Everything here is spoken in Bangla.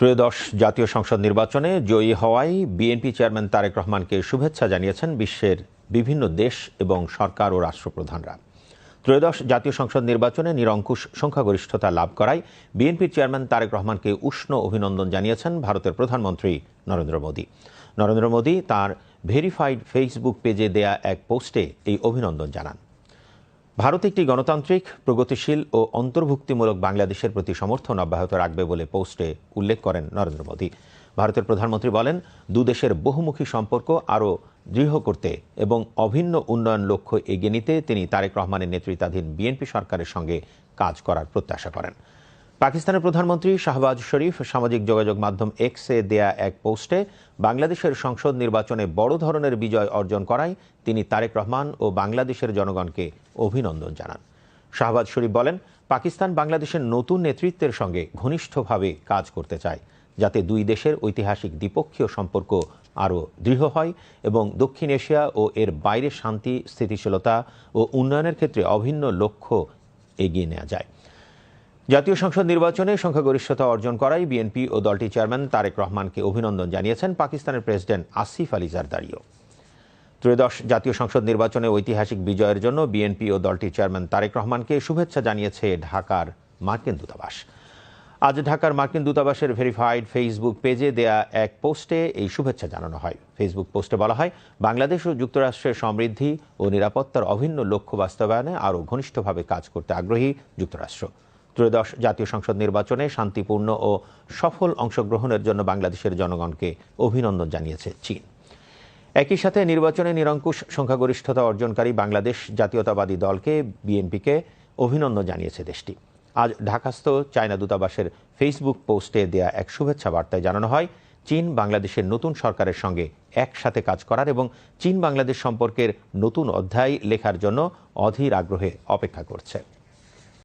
ত্রয়োদশ জাতীয় সংসদ নির্বাচনে জয়ী হওয়ায় বিএনপি চেয়ারম্যান তারেক রহমানকে শুভেচ্ছা জানিয়েছেন বিশ্বের বিভিন্ন দেশ এবং সরকার ও রাষ্ট্রপ্রধানরা। ত্রয়োদশ জাতীয় সংসদ নির্বাচনে নিরঙ্কুশ সংখ্যাগরিষ্ঠতা লাভ করায় বিএনপির চেয়ারম্যান তারেক রহমানকে উষ্ণ অভিনন্দন জানিয়েছেন ভারতের প্রধানমন্ত্রী নরেন্দ্র মোদী। নরেন্দ্র মোদী তাঁর ভেরিফাইড ফেসবুক পেজে দেয়া এক পোস্টে এই অভিনন্দন জানান। ভারত একটি গণতান্ত্রিক, প্রগতিশীল ও অন্তর্ভুক্তিমূলক বাংলাদেশের প্রতি সমর্থন অব্যাহত রাখবে বলে পোস্টে উল্লেখ করেন নরেন্দ্র মোদী। ভারতের প্রধানমন্ত্রী বলেন, দুদেশের বহুমুখী সম্পর্ক আরও দৃঢ় করতে এবং অভিন্ন উন্নয়ন লক্ষ্য এগিয়ে নিতে তিনি তারেক রহমানের নেতৃত্বাধীন বিএনপি সরকারের সঙ্গে কাজ করার প্রত্যাশা করেন। পাকিস্তানের প্রধানমন্ত্রী শাহবাজ শরীফ সামাজিক যোগাযোগ মাধ্যম এক্সে দেয়া এক পোস্টে বাংলাদেশের সংসদ নির্বাচনে বড় ধরনের বিজয় অর্জন করায় তিনি তারেক রহমান ও বাংলাদেশের জনগণকে অভিনন্দন জানান। শাহবাজ শরীফ বলেন, পাকিস্তান বাংলাদেশের নতুন নেতৃত্বের সঙ্গে ঘনিষ্ঠভাবে কাজ করতে চায়, যাতে দুই দেশের ঐতিহাসিক দ্বিপক্ষীয় সম্পর্ক আরও দৃঢ় হয় এবং দক্ষিণ এশিয়া ও এর বাইরে শান্তি, স্থিতিশীলতা ও উন্নয়নের ক্ষেত্রে অভিন্ন লক্ষ্য এগিয়ে নেওয়া যায়। জাতীয় সংসদ নির্বাচনে সংখ্যাগরিষ্ঠতা অর্জন করায় বিএনপি ও দলটির চেয়ারম্যান তারেক রহমানকে অভিনন্দন জানিয়েছেন পাকিস্তানের প্রেসিডেন্ট আসিফ আলী জারদারিও। ত্রয়োদশ জাতীয় সংসদ নির্বাচনে ঐতিহাসিক বিজয়ের জন্য বিএনপি ও দলটির চেয়ারম্যান তারেক রহমানকে শুভেচ্ছা জানিয়েছে ঢাকার মার্কিন দূতাবাস। আজ ঢাকার মার্কিন দূতাবাসের ভেরিফাইড ফেসবুক পেজে দেয়া এক পোস্টে এই শুভেচ্ছা জানানো হয়। ফেসবুক পোস্টে বলা হয়, বাংলাদেশ ও যুক্তরাষ্ট্রের সমৃদ্ধি ও নিরাপত্তার অভিন্ন লক্ষ্য বাস্তবায়নে আরও ঘনিষ্ঠভাবে কাজ করতে আগ্রহী যুক্তরাষ্ট্র। ত্রয়োদশ জাতীয় সংসদ নির্বাচনে শান্তিপূর্ণ ও সফল অংশগ্রহণের জন্য বাংলাদেশের জনগণকে অভিনন্দন জানিয়েছে চীন। একই সাথে নির্বাচনে নিরঙ্কুশ সংখ্যাগরিষ্ঠতা অর্জনকারী বাংলাদেশ জাতীয়তাবাদী দলকে, বিএনপিকে অভিনন্দন জানিয়েছে দেশটি। আজ ঢাকাস্থ চায়না দূতাবাসের ফেসবুক পোস্টে দেয়া এক শুভেচ্ছা বার্তায় জানানো হয়, চীন বাংলাদেশের নতুন সরকারের সঙ্গে একসাথে কাজ করার এবং চীন বাংলাদেশ সম্পর্কের নতুন অধ্যায় লেখার জন্য অধীর আগ্রহে অপেক্ষা করছে।